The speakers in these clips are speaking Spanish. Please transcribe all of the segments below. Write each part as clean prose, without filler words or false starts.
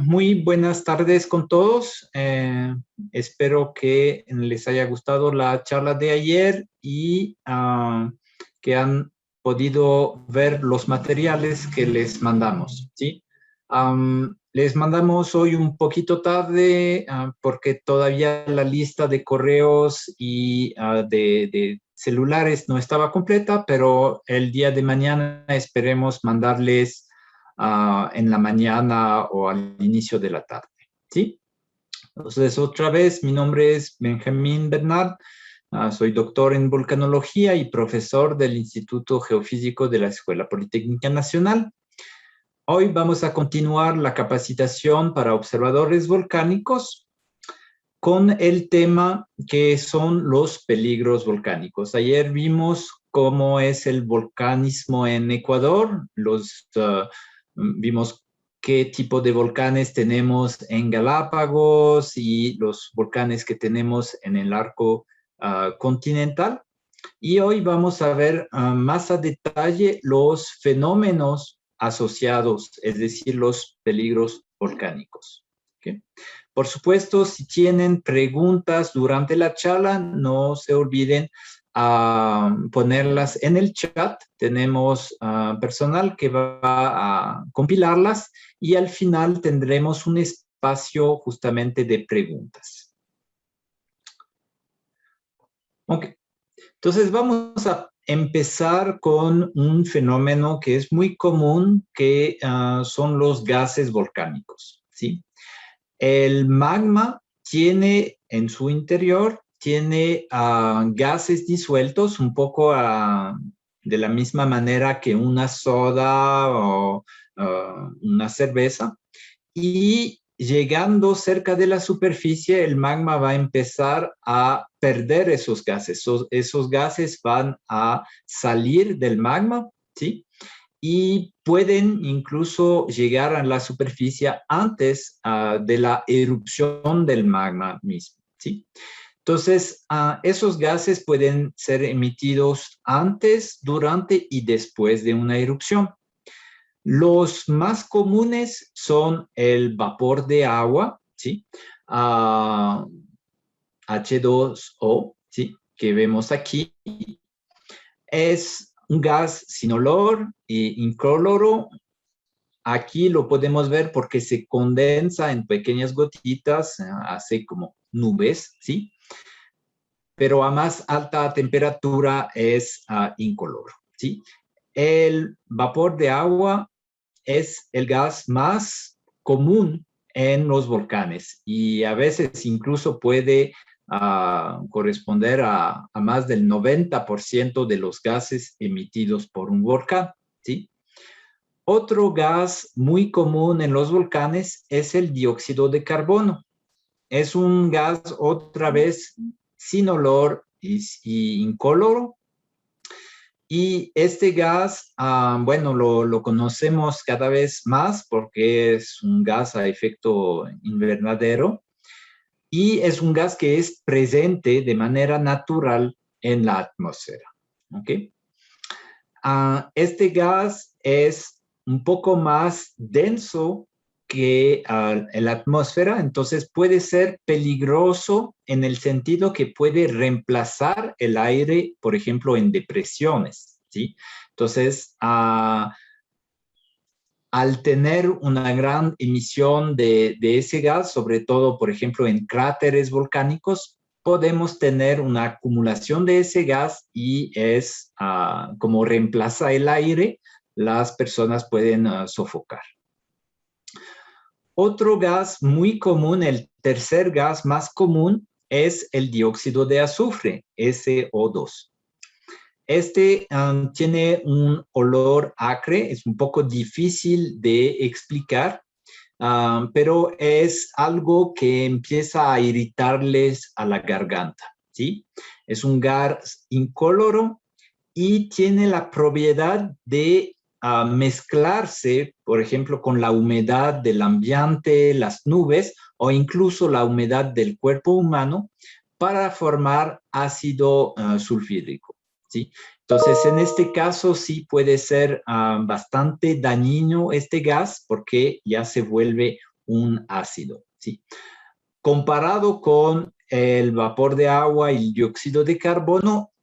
Muy buenas tardes con todos. Espero que les haya gustado la charla de ayer y que han podido ver los materiales que les mandamos, ¿sí? Les mandamos hoy un poquito tarde porque todavía la lista de correos y de celulares no estaba completa, pero el día de mañana esperemos mandarles en la mañana o al inicio de la tarde, ¿sí? Entonces, otra vez, mi nombre es Benjamín Bernard, soy doctor en volcanología y profesor del Instituto Geofísico de la Escuela Politécnica Nacional. Hoy vamos a continuar la capacitación para observadores volcánicos con el tema que son los peligros volcánicos. Ayer vimos cómo es el volcanismo en Ecuador, vimos qué tipo de volcanes tenemos en Galápagos y los volcanes que tenemos en el arco continental. Y hoy vamos a ver más a detalle los fenómenos asociados, es decir, los peligros volcánicos. ¿Okay? Por supuesto, si tienen preguntas durante la charla, no se olviden ponerlas en el chat. Tenemos personal que va a compilarlas y al final tendremos un espacio justamente de preguntas. Ok, entonces vamos a empezar con un fenómeno que es muy común, que son los gases volcánicos, ¿sí? El magma tiene en su interior, tiene gases disueltos, un poco de la misma manera que una soda o una cerveza, y llegando cerca de la superficie, el magma va a empezar a perder esos gases. Esos gases van a salir del magma, ¿sí? Y pueden incluso llegar a la superficie antes de la erupción del magma mismo, ¿sí? Entonces, esos gases pueden ser emitidos antes, durante y después de una erupción. Los más comunes son el vapor de agua, ¿sí? H2O, ¿sí? Que vemos aquí. Es un gas sin olor e incoloro. Aquí lo podemos ver porque se condensa en pequeñas gotitas, hace como nubes, ¿sí? Pero a más alta temperatura es incoloro, ¿sí? El vapor de agua es el gas más común en los volcanes y a veces incluso puede corresponder a más del 90% de los gases emitidos por un volcán, ¿sí? Otro gas muy común en los volcanes es el dióxido de carbono. Es un gas otra vez sin olor y incoloro. Y este gas, bueno, lo conocemos cada vez más porque es un gas a efecto invernadero y es un gas que es presente de manera natural en la atmósfera. ¿Ok? Este gas es un poco más denso que la atmósfera, entonces puede ser peligroso en el sentido que puede reemplazar el aire, por ejemplo, en depresiones, ¿sí? Entonces, al tener una gran emisión de ese gas, sobre todo, por ejemplo, en cráteres volcánicos, podemos tener una acumulación de ese gas y es como reemplaza el aire, las personas pueden sofocar. Otro gas muy común, el tercer gas más común, es el dióxido de azufre, SO2. Este tiene un olor acre, es un poco difícil de explicar, pero es algo que empieza a irritarles a la garganta, ¿sí? Es un gas incoloro y tiene la propiedad de mezclarse, por ejemplo, con la humedad del ambiente, las nubes o incluso la humedad del cuerpo humano para formar ácido sulfídrico, ¿sí? Entonces, en este caso sí puede ser bastante dañino este gas porque ya se vuelve un ácido, ¿sí? Comparado con el vapor de agua y el dióxido de carbono,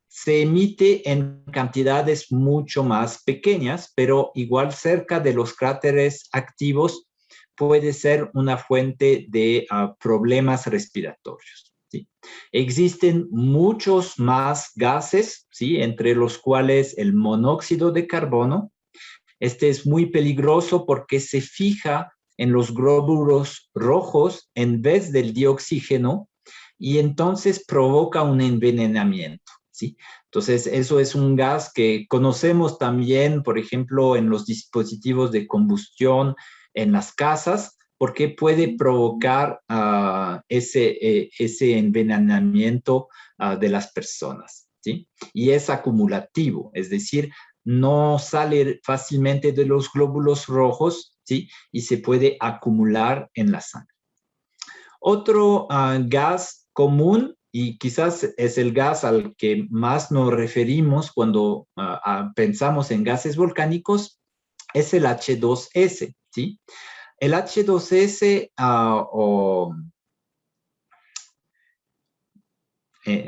se emite en cantidades mucho más pequeñas, pero igual cerca de los cráteres activos puede ser una fuente de problemas respiratorios, ¿sí? Existen muchos más gases, ¿sí? Entre los cuales el monóxido de carbono. Este es muy peligroso porque se fija en los glóbulos rojos en vez del dioxígeno y entonces provoca un envenenamiento, ¿sí? Entonces, eso es un gas que conocemos también, por ejemplo, en los dispositivos de combustión en las casas, porque puede provocar ese envenenamiento de las personas, ¿sí? Y es acumulativo, es decir, no sale fácilmente de los glóbulos rojos, ¿sí? Y se puede acumular en la sangre. Otro gas común, y quizás es el gas al que más nos referimos cuando pensamos en gases volcánicos, es el H2S, ¿sí? El H2S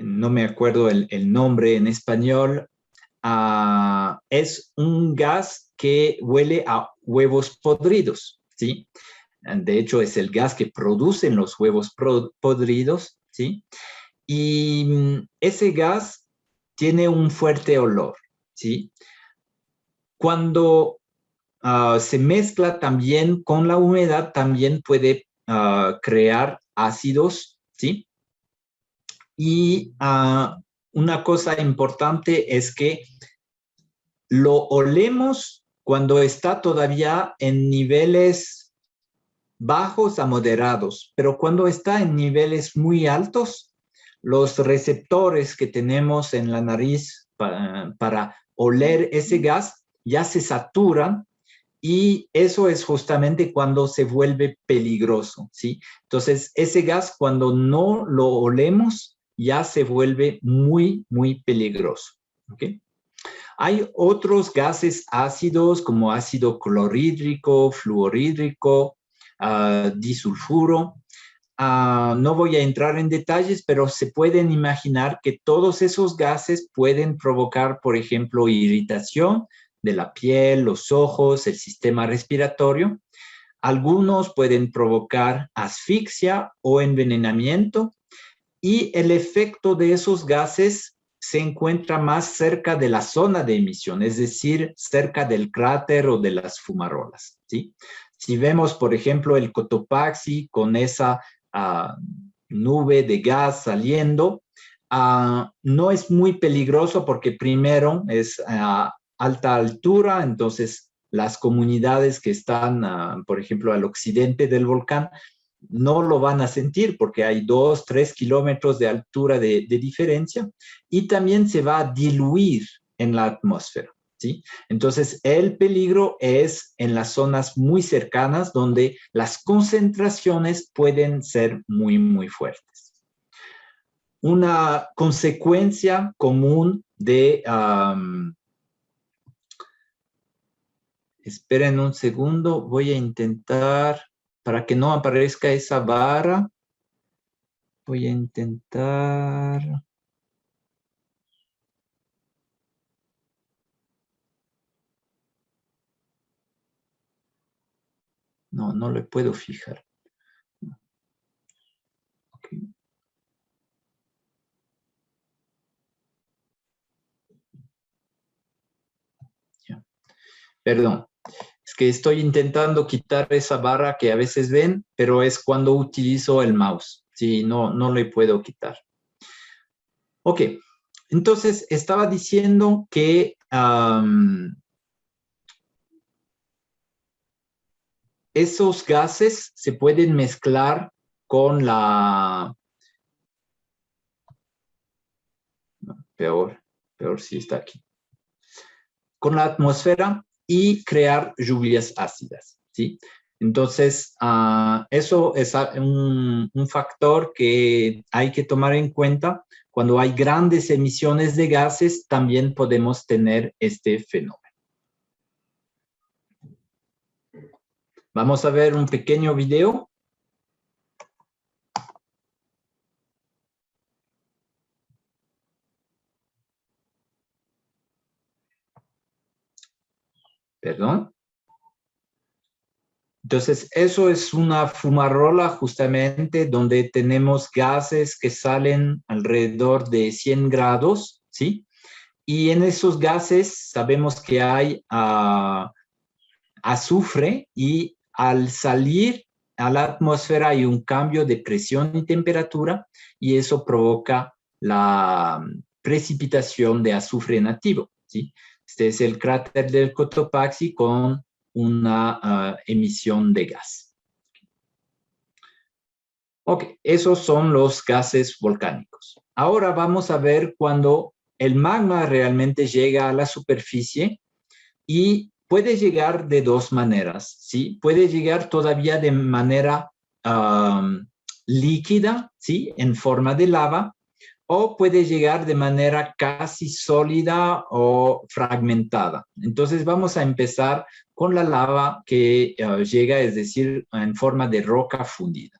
no me acuerdo el nombre en español, es un gas que huele a huevos podridos, ¿sí? De hecho, es el gas que producen los huevos podridos, ¿sí? Y ese gas tiene un fuerte olor, ¿sí? Cuando se mezcla también con la humedad, también puede crear ácidos, ¿sí? Y una cosa importante es que lo olemos cuando está todavía en niveles bajos a moderados, pero cuando está en niveles muy altos, los receptores que tenemos en la nariz para oler ese gas ya se saturan y eso es justamente cuando se vuelve peligroso, ¿sí? Entonces, ese gas cuando no lo olemos ya se vuelve muy, muy peligroso, ¿ok? Hay otros gases ácidos como ácido clorhídrico, fluorhídrico, disulfuro. No voy a entrar en detalles, pero se pueden imaginar que todos esos gases pueden provocar, por ejemplo, irritación de la piel, los ojos, el sistema respiratorio. Algunos pueden provocar asfixia o envenenamiento y el efecto de esos gases se encuentra más cerca de la zona de emisión, es decir, cerca del cráter o de las fumarolas, ¿sí? Si vemos, por ejemplo, el Cotopaxi con esa nube de gas saliendo, no es muy peligroso porque primero es a alta altura, entonces las comunidades que están, por ejemplo, al occidente del volcán, no lo van a sentir porque hay 2, 3 kilómetros de altura de diferencia y también se va a diluir en la atmósfera, ¿sí? Entonces, el peligro es en las zonas muy cercanas donde las concentraciones pueden ser muy, muy fuertes. Una consecuencia común de... esperen un segundo, voy a intentar, para que no aparezca esa barra, voy a intentar... No, no le puedo fijar. Okay. Ya. Perdón, es que estoy intentando quitar esa barra que a veces ven, pero es cuando utilizo el mouse. Sí, no le puedo quitar. Ok, entonces estaba diciendo que esos gases se pueden mezclar con la... No, peor si está aquí. Con la atmósfera y crear lluvias ácidas, ¿sí? Entonces, eso es un factor que hay que tomar en cuenta. Cuando hay grandes emisiones de gases, también podemos tener este fenómeno. Vamos a ver un pequeño video. Perdón. Entonces, eso es una fumarola justamente donde tenemos gases que salen alrededor de 100 grados, ¿sí? Y en esos gases sabemos que hay azufre y al salir a la atmósfera hay un cambio de presión y temperatura y eso provoca la precipitación de azufre nativo, ¿sí? Este es el cráter del Cotopaxi con una emisión de gas. Ok, esos son los gases volcánicos. Ahora vamos a ver cuando el magma realmente llega a la superficie y puede llegar de dos maneras, ¿sí? Puede llegar todavía de manera líquida, ¿sí? En forma de lava, o puede llegar de manera casi sólida o fragmentada. Entonces vamos a empezar con la lava que llega, es decir, en forma de roca fundida.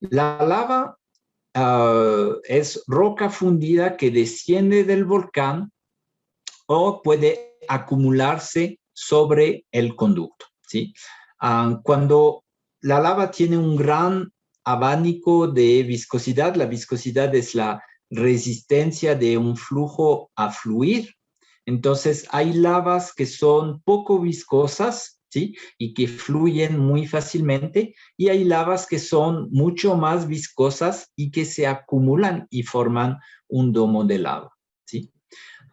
La lava es roca fundida que desciende del volcán o puede acumularse sobre el conducto, ¿sí? Cuando la lava tiene un gran abanico de viscosidad, la viscosidad es la resistencia de un flujo a fluir, entonces hay lavas que son poco viscosas, ¿sí? Y que fluyen muy fácilmente, y hay lavas que son mucho más viscosas y que se acumulan y forman un domo de lava, ¿sí?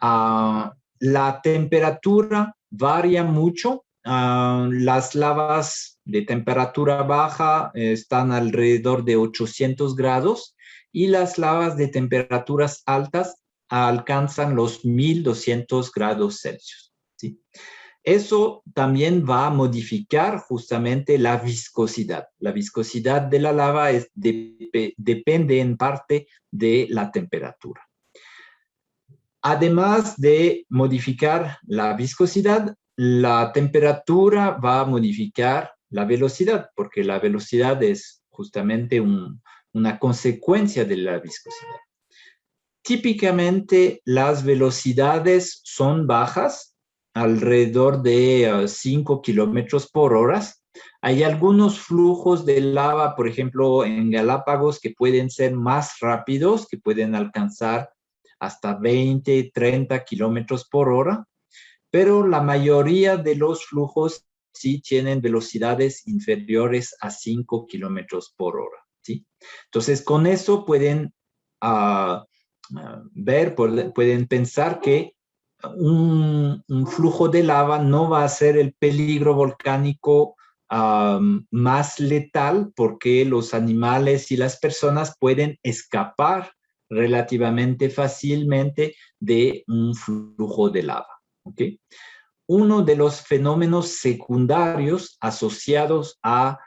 La temperatura varía mucho. Las lavas de temperatura baja están alrededor de 800 grados y las lavas de temperaturas altas alcanzan los 1200 grados Celsius, ¿sí? Eso también va a modificar justamente la viscosidad. La viscosidad de la lava depende en parte de la temperatura. Además de modificar la viscosidad, la temperatura va a modificar la velocidad, porque la velocidad es justamente una consecuencia de la viscosidad. Típicamente las velocidades son bajas, alrededor de 5 kilómetros por hora. Hay algunos flujos de lava, por ejemplo, en Galápagos, que pueden ser más rápidos, que pueden alcanzar hasta 20, 30 kilómetros por hora, pero la mayoría de los flujos sí tienen velocidades inferiores a 5 kilómetros por hora, ¿sí? Entonces, con eso pueden pueden pensar que un flujo de lava no va a ser el peligro volcánico más letal porque los animales y las personas pueden escapar relativamente fácilmente de un flujo de lava. ¿Okay? Uno de los fenómenos secundarios asociados a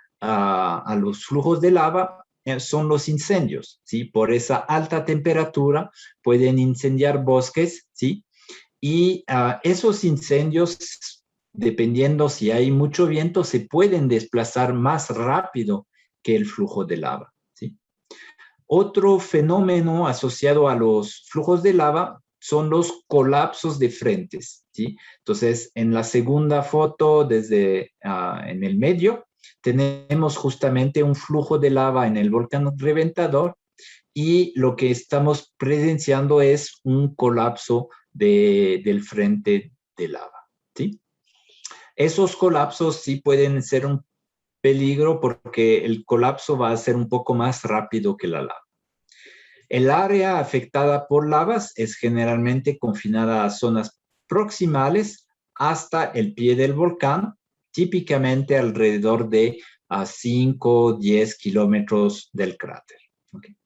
los flujos de lava son los incendios, ¿sí? Por esa alta temperatura pueden incendiar bosques, ¿sí? Y esos incendios, dependiendo si hay mucho viento, se pueden desplazar más rápido que el flujo de lava, ¿sí? Otro fenómeno asociado a los flujos de lava son los colapsos de frentes, ¿sí? Entonces, en la segunda foto, desde en el medio, tenemos justamente un flujo de lava en el volcán reventador y lo que estamos presenciando es un colapso del frente de lava, ¿sí? Esos colapsos sí pueden ser un peligro porque el colapso va a ser un poco más rápido que la lava. El área afectada por lavas es generalmente confinada a zonas proximales hasta el pie del volcán, típicamente alrededor de 5 o 10 kilómetros del cráter. Okay.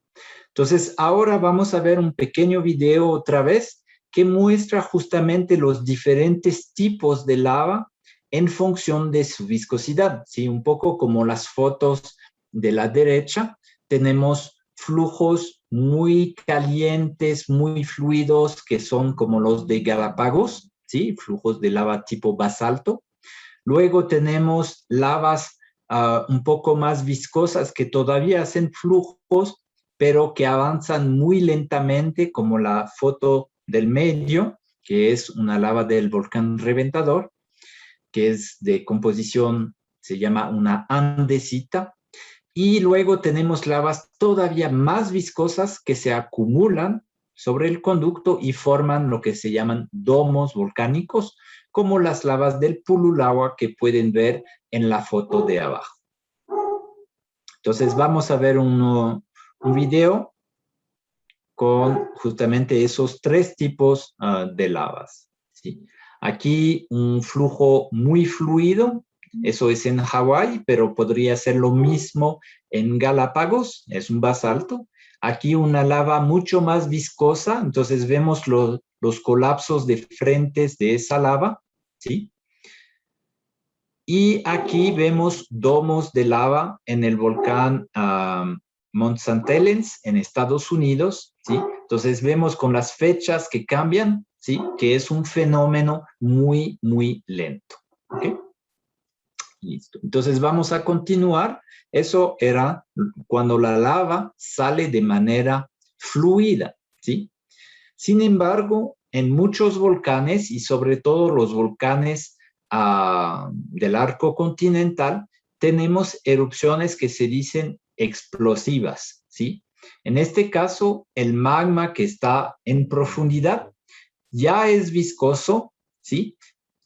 Entonces, ahora vamos a ver un pequeño video otra vez que muestra justamente los diferentes tipos de lava en función de su viscosidad. ¿Sí? Un poco como las fotos de la derecha, tenemos flujos muy calientes, muy fluidos, que son como los de Galápagos, ¿sí? Flujos de lava tipo basalto. Luego tenemos lavas un poco más viscosas que todavía hacen flujos, pero que avanzan muy lentamente, como la foto del medio, que es una lava del volcán Reventador, que es de composición, se llama una andesita. Y luego tenemos lavas todavía más viscosas que se acumulan sobre el conducto y forman lo que se llaman domos volcánicos, como las lavas del Pululahua que pueden ver en la foto de abajo. Entonces vamos a ver un video con justamente esos tres tipos de lavas, ¿sí? Aquí un flujo muy fluido, eso es en Hawái, pero podría ser lo mismo en Galápagos, es un basalto. Aquí una lava mucho más viscosa, entonces vemos los colapsos de frentes de esa lava, ¿sí? Y aquí vemos domos de lava en el volcán Mount St. Helens en Estados Unidos, ¿sí? Entonces vemos con las fechas que cambian, ¿sí? Que es un fenómeno muy, muy lento, ¿ok? Listo. Entonces vamos a continuar. Eso era cuando la lava sale de manera fluida, ¿sí? Sin embargo, en muchos volcanes y sobre todo los volcanes del arco continental, tenemos erupciones que se dicen explosivas, ¿sí? En este caso, el magma que está en profundidad ya es viscoso, ¿sí?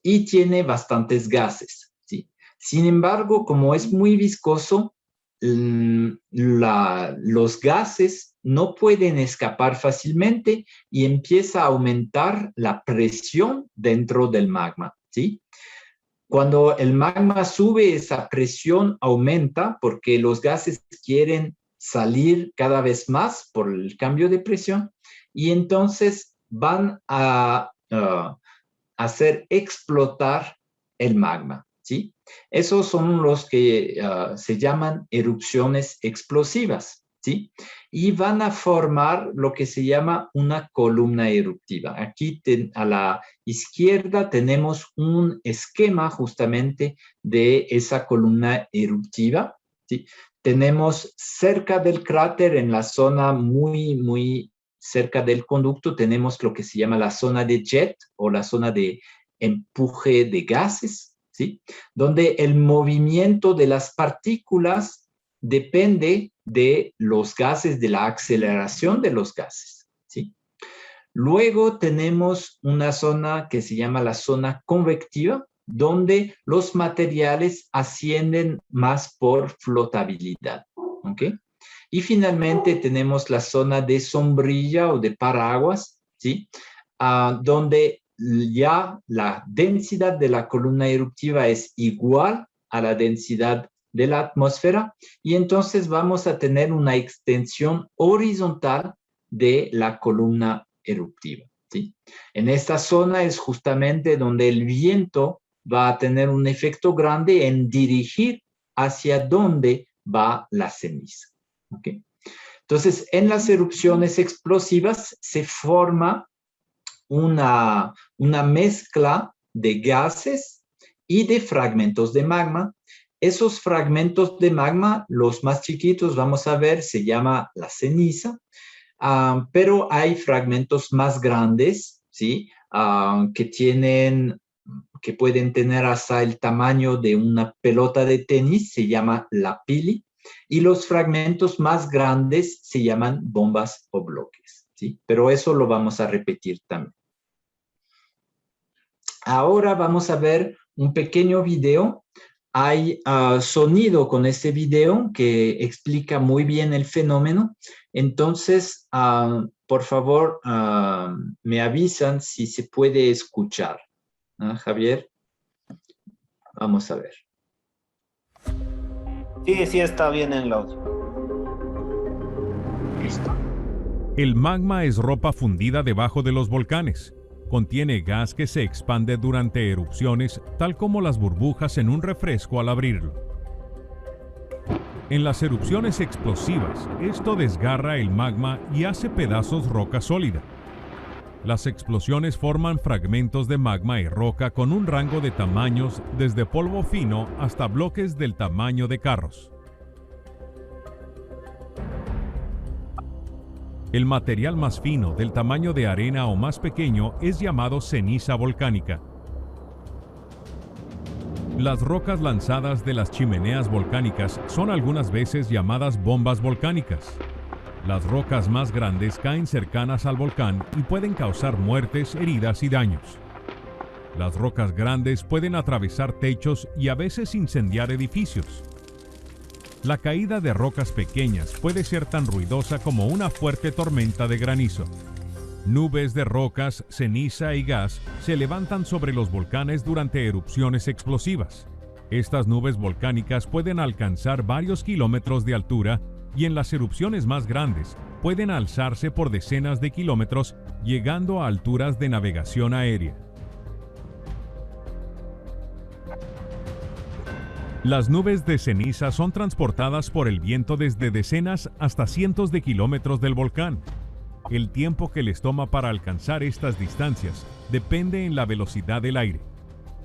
Y tiene bastantes gases, ¿sí? Sin embargo, como es muy viscoso, los gases no pueden escapar fácilmente y empieza a aumentar la presión dentro del magma, ¿sí? Cuando el magma sube, esa presión aumenta porque los gases quieren salir cada vez más por el cambio de presión y entonces van a hacer explotar el magma, ¿sí? Esos son los que se llaman erupciones explosivas, ¿sí? Y van a formar lo que se llama una columna eruptiva. Aquí a la izquierda tenemos un esquema justamente de esa columna eruptiva, ¿sí? Tenemos cerca del cráter, en la zona muy cerca del conducto, tenemos lo que se llama la zona de jet o la zona de empuje de gases, ¿sí? Donde el movimiento de las partículas depende de los gases, de la aceleración de los gases, ¿sí? Luego tenemos una zona que se llama la zona convectiva, donde los materiales ascienden más por flotabilidad, ¿ok? Y finalmente tenemos la zona de sombrilla o de paraguas, ¿sí? Donde ya la densidad de la columna eruptiva es igual a la densidad de la atmósfera y entonces vamos a tener una extensión horizontal de la columna eruptiva, ¿sí? En esta zona es justamente donde el viento va a tener un efecto grande en dirigir hacia dónde va la ceniza. ¿Okay? Entonces, en las erupciones explosivas se forma una mezcla de gases y de fragmentos de magma. Esos fragmentos de magma, los más chiquitos, vamos a ver, se llama la ceniza, pero hay fragmentos más grandes, ¿sí? Que pueden tener hasta el tamaño de una pelota de tenis, se llama la pili. Y los fragmentos más grandes se llaman bombas o bloques, ¿sí? Pero eso lo vamos a repetir también. Ahora vamos a ver un pequeño video. Hay sonido con este video que explica muy bien el fenómeno. Entonces, por favor, me avisan si se puede escuchar. Javier, vamos a ver. Sí, está bien en el audio. Listo. El magma es ropa fundida debajo de los volcanes. Contiene gas que se expande durante erupciones, tal como las burbujas en un refresco al abrirlo. En las erupciones explosivas, esto desgarra el magma y hace pedazos roca sólida. Las explosiones forman fragmentos de magma y roca con un rango de tamaños desde polvo fino hasta bloques del tamaño de carros. El material más fino, del tamaño de arena o más pequeño, es llamado ceniza volcánica. Las rocas lanzadas de las chimeneas volcánicas son algunas veces llamadas bombas volcánicas. Las rocas más grandes caen cercanas al volcán y pueden causar muertes, heridas y daños. Las rocas grandes pueden atravesar techos y a veces incendiar edificios. La caída de rocas pequeñas puede ser tan ruidosa como una fuerte tormenta de granizo. Nubes de rocas, ceniza y gas se levantan sobre los volcanes durante erupciones explosivas. Estas nubes volcánicas pueden alcanzar varios kilómetros de altura y en las erupciones más grandes pueden alzarse por decenas de kilómetros, llegando a alturas de navegación aérea. Las nubes de ceniza son transportadas por el viento desde decenas hasta cientos de kilómetros del volcán. El tiempo que les toma para alcanzar estas distancias depende en la velocidad del aire.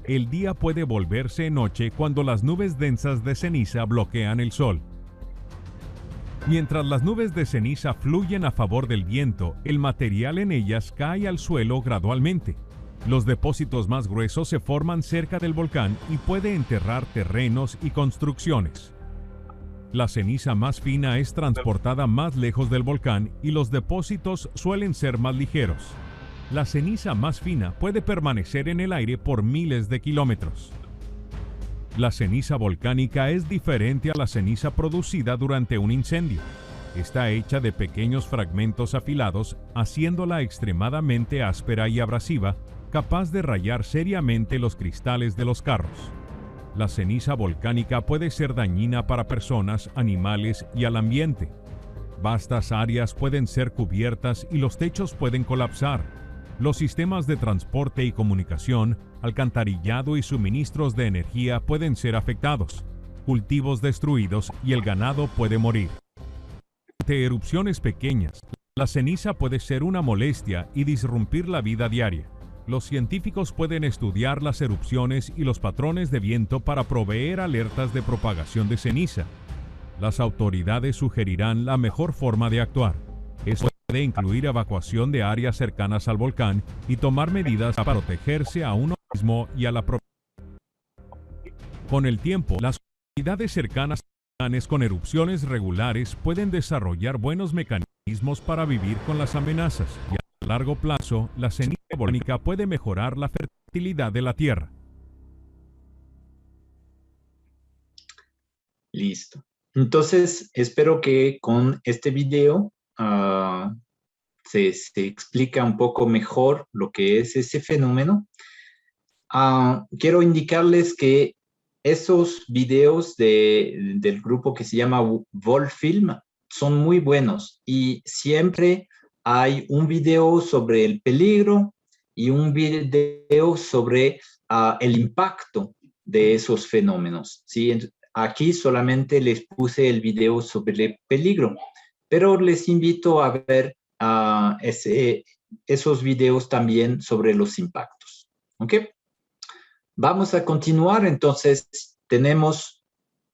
El día puede volverse noche cuando las nubes densas de ceniza bloquean el sol. Mientras las nubes de ceniza fluyen a favor del viento, el material en ellas cae al suelo gradualmente. Los depósitos más gruesos se forman cerca del volcán y puede enterrar terrenos y construcciones. La ceniza más fina es transportada más lejos del volcán y los depósitos suelen ser más ligeros. La ceniza más fina puede permanecer en el aire por miles de kilómetros. La ceniza volcánica es diferente a la ceniza producida durante un incendio. Está hecha de pequeños fragmentos afilados, haciéndola extremadamente áspera y abrasiva, capaz de rayar seriamente los cristales de los carros. La ceniza volcánica puede ser dañina para personas, animales y al ambiente. Vastas áreas pueden ser cubiertas y los techos pueden colapsar. Los sistemas de transporte y comunicación, alcantarillado y suministros de energía pueden ser afectados, cultivos destruidos y el ganado puede morir. Ante erupciones pequeñas, la ceniza puede ser una molestia y disrumpir la vida diaria. Los científicos pueden estudiar las erupciones y los patrones de viento para proveer alertas de propagación de ceniza. Las autoridades sugerirán la mejor forma de actuar. Esto puede incluir evacuación de áreas cercanas al volcán y tomar medidas para protegerse a uno mismo y a la propiedad. Con el tiempo, las comunidades cercanas a volcanes con erupciones regulares pueden desarrollar buenos mecanismos para vivir con las amenazas. A largo plazo, la ceniza volcánica puede mejorar la fertilidad de la tierra. Listo. Entonces, espero que con este video se explica un poco mejor lo que es ese fenómeno. Quiero indicarles que esos videos del grupo que se llama Volfilm son muy buenos y siempre hay un video sobre el peligro y un video sobre el impacto de esos fenómenos, ¿sí? Aquí solamente les puse el video sobre el peligro, pero les invito a ver esos videos también sobre los impactos, ¿ok? Vamos a continuar, entonces tenemos,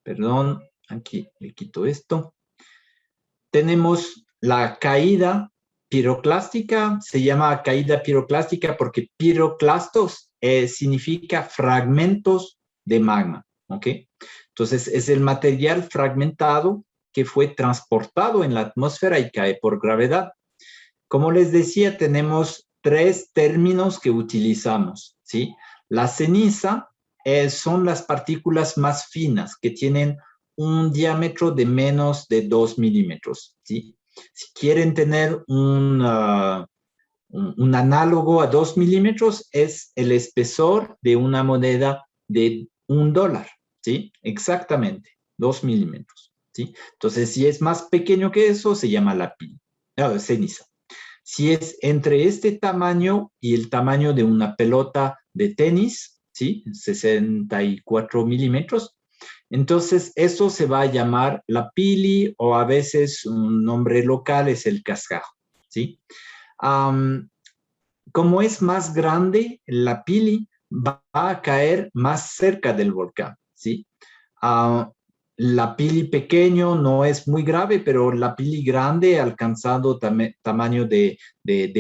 perdón, aquí le quito esto. Tenemos la caída piroclástica, se llama caída piroclástica porque piroclastos significa fragmentos de magma, ¿ok? Entonces es el material fragmentado que fue transportado en la atmósfera y cae por gravedad. Como les decía, tenemos tres términos que utilizamos, ¿sí? La ceniza son las partículas más finas que tienen un diámetro de menos de 2 milímetros, ¿sí? Si quieren tener un análogo a 2 milímetros, es el espesor de una moneda de $1, ¿sí? Exactamente, 2 milímetros, ¿sí? Entonces, si es más pequeño que eso, se llama ceniza. Si es entre este tamaño y el tamaño de una pelota de tenis, ¿sí? 64 milímetros, entonces eso se va a llamar la pili o a veces un nombre local es el cascajo, ¿sí? como es más grande, la pili va a caer más cerca del volcán, ¿sí? La pili pequeño no es muy grave, pero la pili grande, alcanzando tamaño de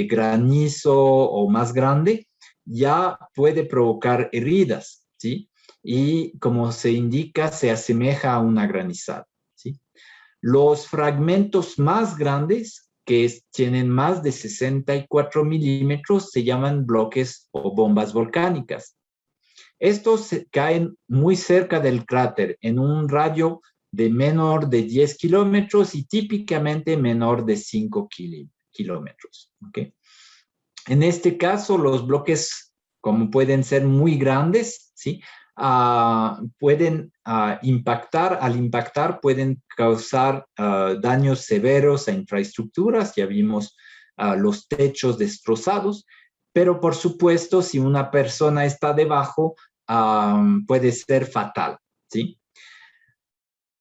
granizo o más grande, ya puede provocar heridas, ¿sí? Y como se indica, se asemeja a una granizada, ¿sí? Los fragmentos más grandes, que tienen más de 64 milímetros, se llaman bloques o bombas volcánicas. Estos caen muy cerca del cráter, en un radio de menor de 10 kilómetros y típicamente menor de 5 kilómetros. ¿Okay? En este caso, los bloques, como pueden ser muy grandes, ¿sí? Pueden impactar, al impactar pueden causar daños severos a infraestructuras, ya vimos los techos destrozados, pero por supuesto si una persona está debajo puede ser fatal, ¿sí?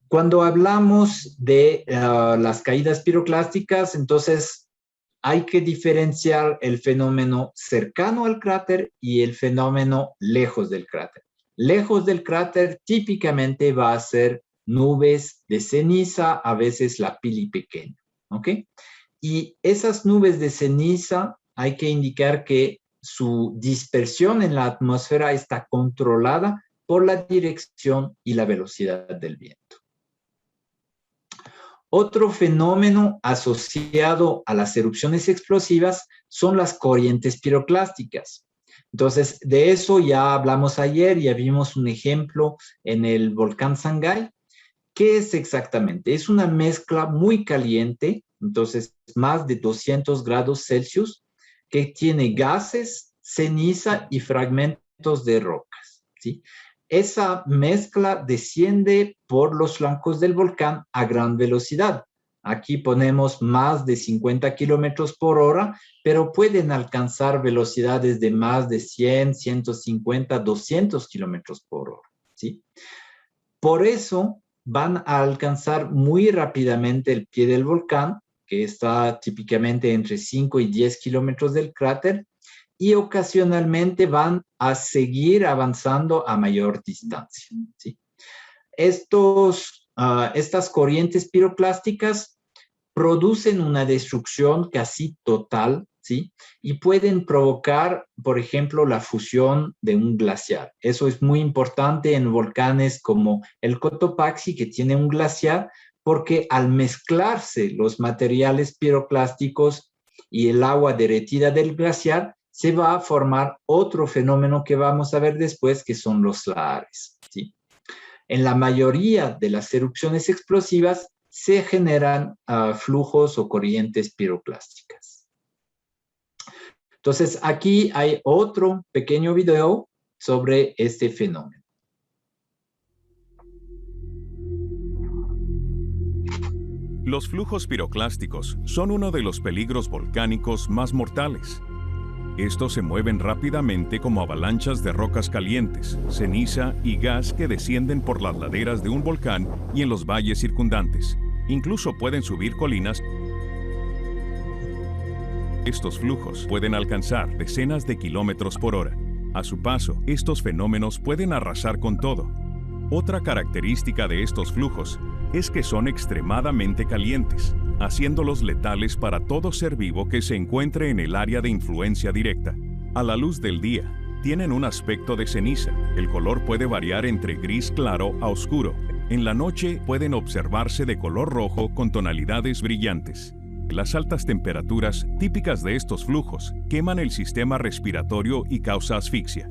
Cuando hablamos de las caídas piroclásticas, entonces hay que diferenciar el fenómeno cercano al cráter y el fenómeno lejos del cráter. Lejos del cráter típicamente va a ser nubes de ceniza, a veces la pili pequeña, ¿ok? Y esas nubes de ceniza hay que indicar que su dispersión en la atmósfera está controlada por la dirección y la velocidad del viento. Otro fenómeno asociado a las erupciones explosivas son las corrientes piroclásticas. Entonces, de eso ya hablamos ayer, ya vimos un ejemplo en el volcán Sangay. ¿Qué es exactamente? Es una mezcla muy caliente, entonces más de 200 grados Celsius, que tiene gases, ceniza y fragmentos de rocas, ¿sí? Esa mezcla desciende por los flancos del volcán a gran velocidad. Aquí ponemos más de 50 kilómetros por hora, pero pueden alcanzar velocidades de más de 100, 150, 200 kilómetros por hora, ¿sí? Por eso van a alcanzar muy rápidamente el pie del volcán, que está típicamente entre 5 y 10 kilómetros del cráter, y ocasionalmente van a seguir avanzando a mayor distancia, ¿sí? Estas corrientes piroclásticas producen una destrucción casi total, ¿sí? Y pueden provocar, por ejemplo, la fusión de un glaciar. Eso es muy importante en volcanes como el Cotopaxi, que tiene un glaciar, porque al mezclarse los materiales piroclásticos y el agua derretida del glaciar, se va a formar otro fenómeno que vamos a ver después, que son los lahares, ¿sí? En la mayoría de las erupciones explosivas se generan flujos o corrientes piroclásticas. Entonces, aquí hay otro pequeño video sobre este fenómeno. Los flujos piroclásticos son uno de los peligros volcánicos más mortales. Estos se mueven rápidamente como avalanchas de rocas calientes, ceniza y gas que descienden por las laderas de un volcán y en los valles circundantes. Incluso pueden subir colinas. Estos flujos pueden alcanzar decenas de kilómetros por hora. A su paso, estos fenómenos pueden arrasar con todo. Otra característica de estos flujos es que son extremadamente calientes, haciéndolos letales para todo ser vivo que se encuentre en el área de influencia directa. A la luz del día, tienen un aspecto de ceniza. El color puede variar entre gris claro a oscuro. En la noche pueden observarse de color rojo con tonalidades brillantes. Las altas temperaturas típicas de estos flujos queman el sistema respiratorio y causa asfixia.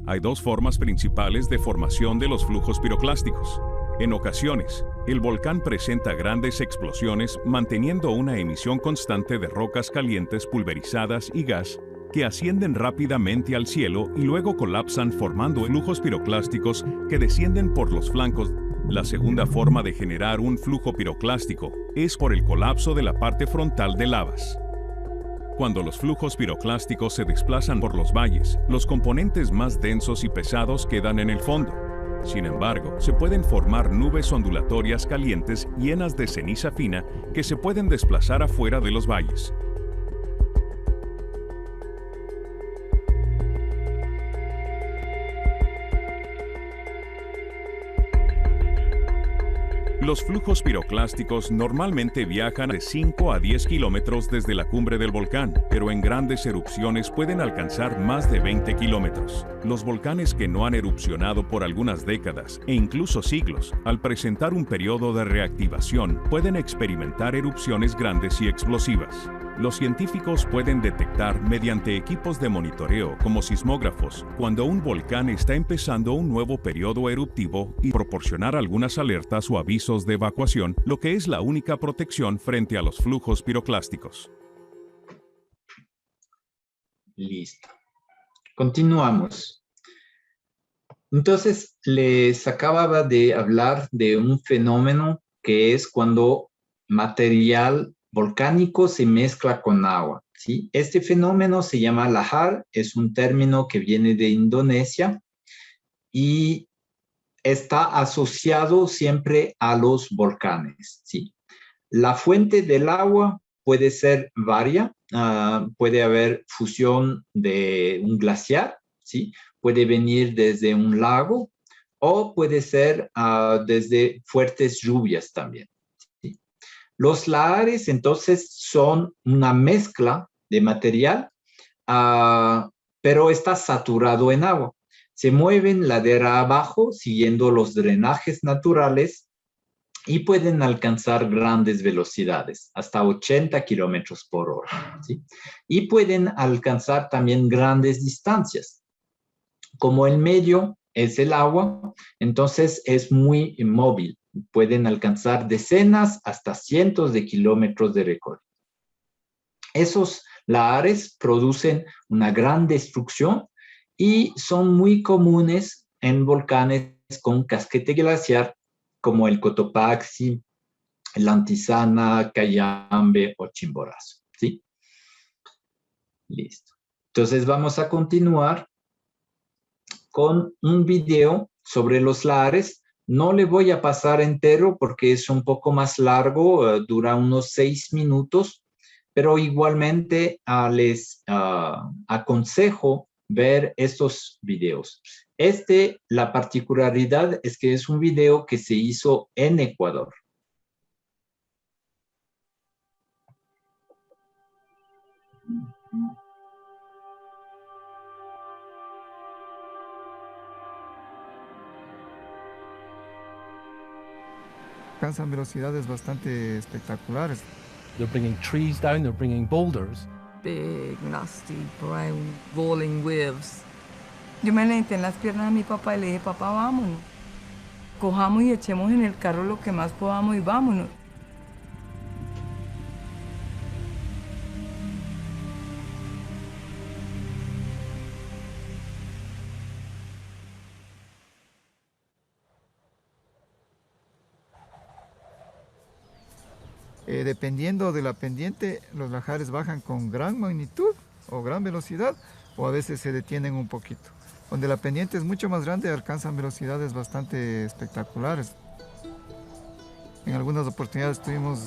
Hay dos formas principales de formación de los flujos piroclásticos. En ocasiones, el volcán presenta grandes explosiones manteniendo una emisión constante de rocas calientes pulverizadas y gas que ascienden rápidamente al cielo y luego colapsan formando flujos piroclásticos que descienden por los flancos. La segunda forma de generar un flujo piroclástico es por el colapso de la parte frontal de lavas. Cuando los flujos piroclásticos se desplazan por los valles, los componentes más densos y pesados quedan en el fondo. Sin embargo, se pueden formar nubes ondulatorias calientes llenas de ceniza fina que se pueden desplazar afuera de los valles. Los flujos piroclásticos normalmente viajan de 5 a 10 kilómetros desde la cumbre del volcán, pero en grandes erupciones pueden alcanzar más de 20 kilómetros. Los volcanes que no han erupcionado por algunas décadas e incluso siglos, al presentar un periodo de reactivación, pueden experimentar erupciones grandes y explosivas. Los científicos pueden detectar mediante equipos de monitoreo como sismógrafos cuando un volcán está empezando un nuevo periodo eruptivo y proporcionar algunas alertas o avisos de evacuación, lo que es la única protección frente a los flujos piroclásticos. Listo. Continuamos. Entonces, les acababa de hablar de un fenómeno que es cuando material volcánico se mezcla con agua, ¿sí? Este fenómeno se llama lahar, es un término que viene de Indonesia y está asociado siempre a los volcanes, ¿sí? La fuente del agua puede ser varia, puede haber fusión de un glaciar, ¿sí? Puede venir desde un lago o puede ser desde fuertes lluvias también. Los lahares, entonces, son una mezcla de material, pero está saturado en agua. Se mueven ladera abajo siguiendo los drenajes naturales y pueden alcanzar grandes velocidades, hasta 80 kilómetros por hora, ¿sí? Y pueden alcanzar también grandes distancias. Como el medio es el agua, entonces es muy móvil. Pueden alcanzar decenas hasta cientos de kilómetros de recorrido. Esos lahares producen una gran destrucción y son muy comunes en volcanes con casquete glaciar como el Cotopaxi, el Antisana, Cayambe o Chimborazo, ¿sí? Listo. Entonces vamos a continuar con un video sobre los lahares. No le voy a pasar entero porque es un poco más largo, dura unos 6 minutos, pero igualmente les aconsejo ver estos videos. La particularidad es que es un video que se hizo en Ecuador. Alcanzan velocidades bastante espectaculares. They're bringing trees down, they're bringing boulders. Big, nasty, brown, rolling waves. Yo me levanté en las piernas a mi papá y le dije, papá, vámonos. Cojamos y echemos en el carro lo que más podamos y vámonos. Dependiendo de la pendiente, los lahares bajan con gran magnitud o gran velocidad, o a veces se detienen un poquito. Donde la pendiente es mucho más grande, alcanzan velocidades bastante espectaculares. En algunas oportunidades estuvimos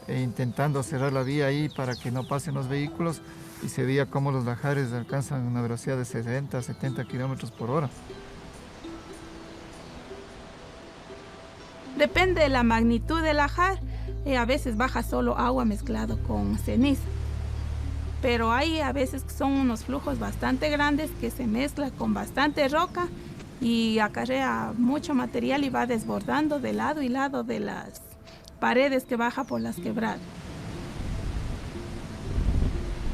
intentando cerrar la vía ahí para que no pasen los vehículos y se veía cómo los lahares alcanzan una velocidad de 60, 70 kilómetros por hora. Depende de la magnitud del lahar. A veces baja solo agua mezclado con ceniza. Pero hay a veces que son unos flujos bastante grandes que se mezcla con bastante roca y acarrea mucho material y va desbordando de lado y lado de las paredes que baja por las quebradas.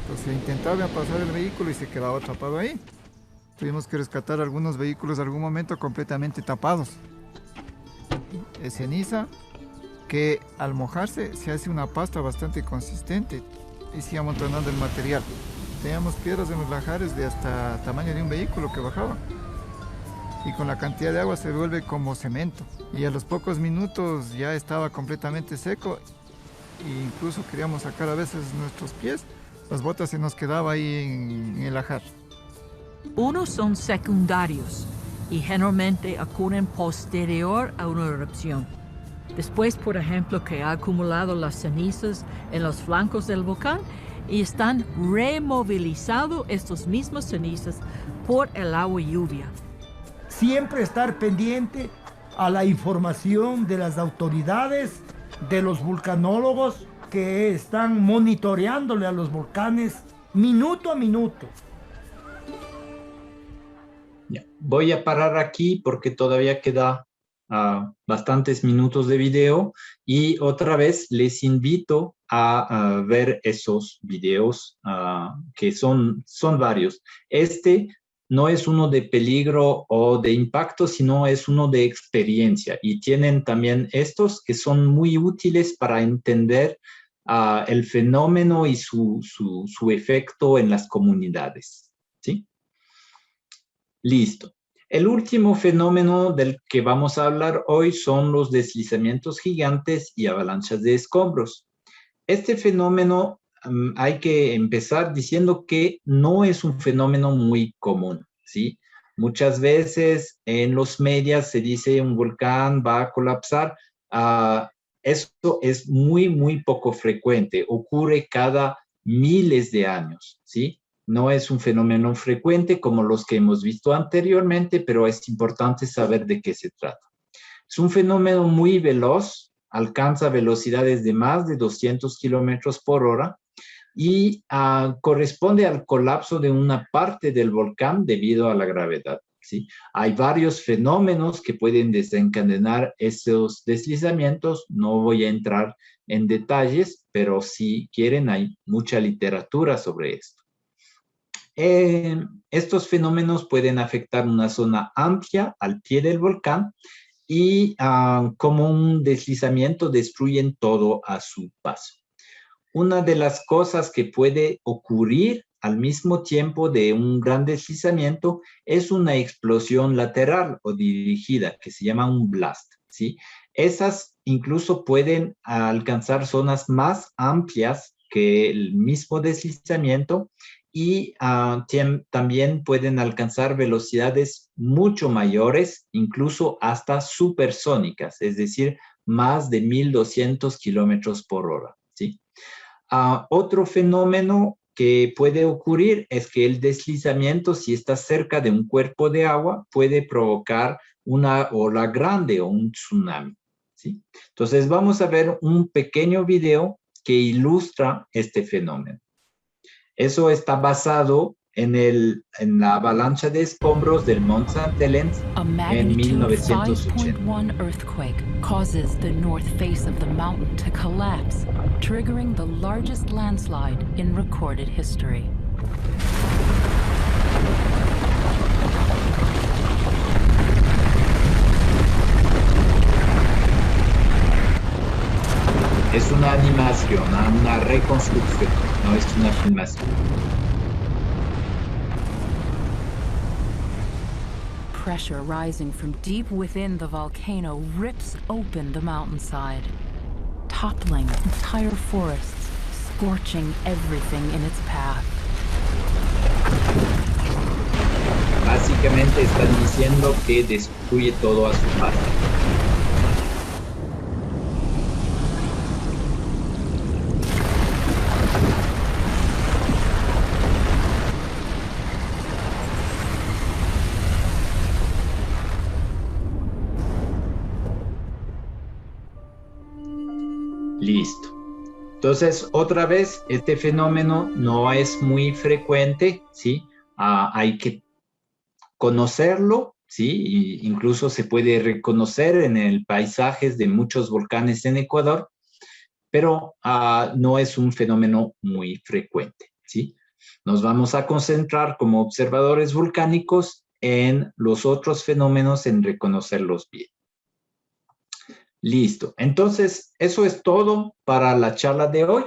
Pues se intentaba pasar el vehículo y se quedaba atrapado ahí. Tuvimos que rescatar algunos vehículos en algún momento completamente tapados. Es ceniza que al mojarse se hace una pasta bastante consistente y sigue amontonando el material. Teníamos piedras en los lahares de hasta tamaño de un vehículo que bajaba. Y con la cantidad de agua se vuelve como cemento. Y a los pocos minutos ya estaba completamente seco e incluso queríamos sacar a veces nuestros pies. Las botas se nos quedaba ahí en el lahar. Unos son secundarios y generalmente ocurren posterior a una erupción. Después, por ejemplo, que ha acumulado las cenizas en los flancos del volcán y están removilizados estos mismos cenizas por el agua y lluvia. Siempre estar pendiente a la información de las autoridades, de los vulcanólogos que están monitoreándole a los volcanes minuto a minuto. Voy a parar aquí porque todavía queda bastantes minutos de video y otra vez les invito a ver esos videos que son varios. Este no es uno de peligro o de impacto, sino es uno de experiencia y tienen también estos que son muy útiles para entender el fenómeno y su efecto en las comunidades, ¿sí? Listo. El último fenómeno del que vamos a hablar hoy son los deslizamientos gigantes y avalanchas de escombros. Este fenómeno hay que empezar diciendo que no es un fenómeno muy común, ¿sí? Muchas veces en los medios se dice un volcán va a colapsar. Esto es muy, muy poco frecuente. Ocurre cada miles de años, ¿sí? No es un fenómeno frecuente como los que hemos visto anteriormente, pero es importante saber de qué se trata. Es un fenómeno muy veloz, alcanza velocidades de más de 200 kilómetros por hora y corresponde al colapso de una parte del volcán debido a la gravedad, ¿sí? Hay varios fenómenos que pueden desencadenar esos deslizamientos. No voy a entrar en detalles, pero si quieren hay mucha literatura sobre esto. Estos fenómenos pueden afectar una zona amplia al pie del volcán y como un deslizamiento destruyen todo a su paso. Una de las cosas que puede ocurrir al mismo tiempo de un gran deslizamiento es una explosión lateral o dirigida que se llama un blast, ¿sí? Esas incluso pueden alcanzar zonas más amplias que el mismo deslizamiento y también pueden alcanzar velocidades mucho mayores, incluso hasta supersónicas, es decir, más de 1200 kilómetros por hora, ¿sí? Otro fenómeno que puede ocurrir es que el deslizamiento, si está cerca de un cuerpo de agua, puede provocar una ola grande o un tsunami, ¿sí? Entonces vamos a ver un pequeño video que ilustra este fenómeno. Eso está basado en la avalancha de escombros del Mont St. Helens en 1980. 5.1 earthquake causes the north face of the mountain to collapse, triggering the largest landslide in recorded history. Es una animación, una reconstrucción, no es una filmación. Pressure rising from deep within the volcano rips open the mountainside, toppling entire forests, scorching everything in its path. Básicamente están diciendo que destruye todo a su paso. Listo. Entonces, otra vez, este fenómeno no es muy frecuente, ¿sí? Hay que conocerlo, ¿sí? Incluso se puede reconocer en el paisajes de muchos volcanes en Ecuador, pero no es un fenómeno muy frecuente, ¿sí? Nos vamos a concentrar como observadores volcánicos en los otros fenómenos, en reconocerlos bien. Listo. Entonces, eso es todo para la charla de hoy.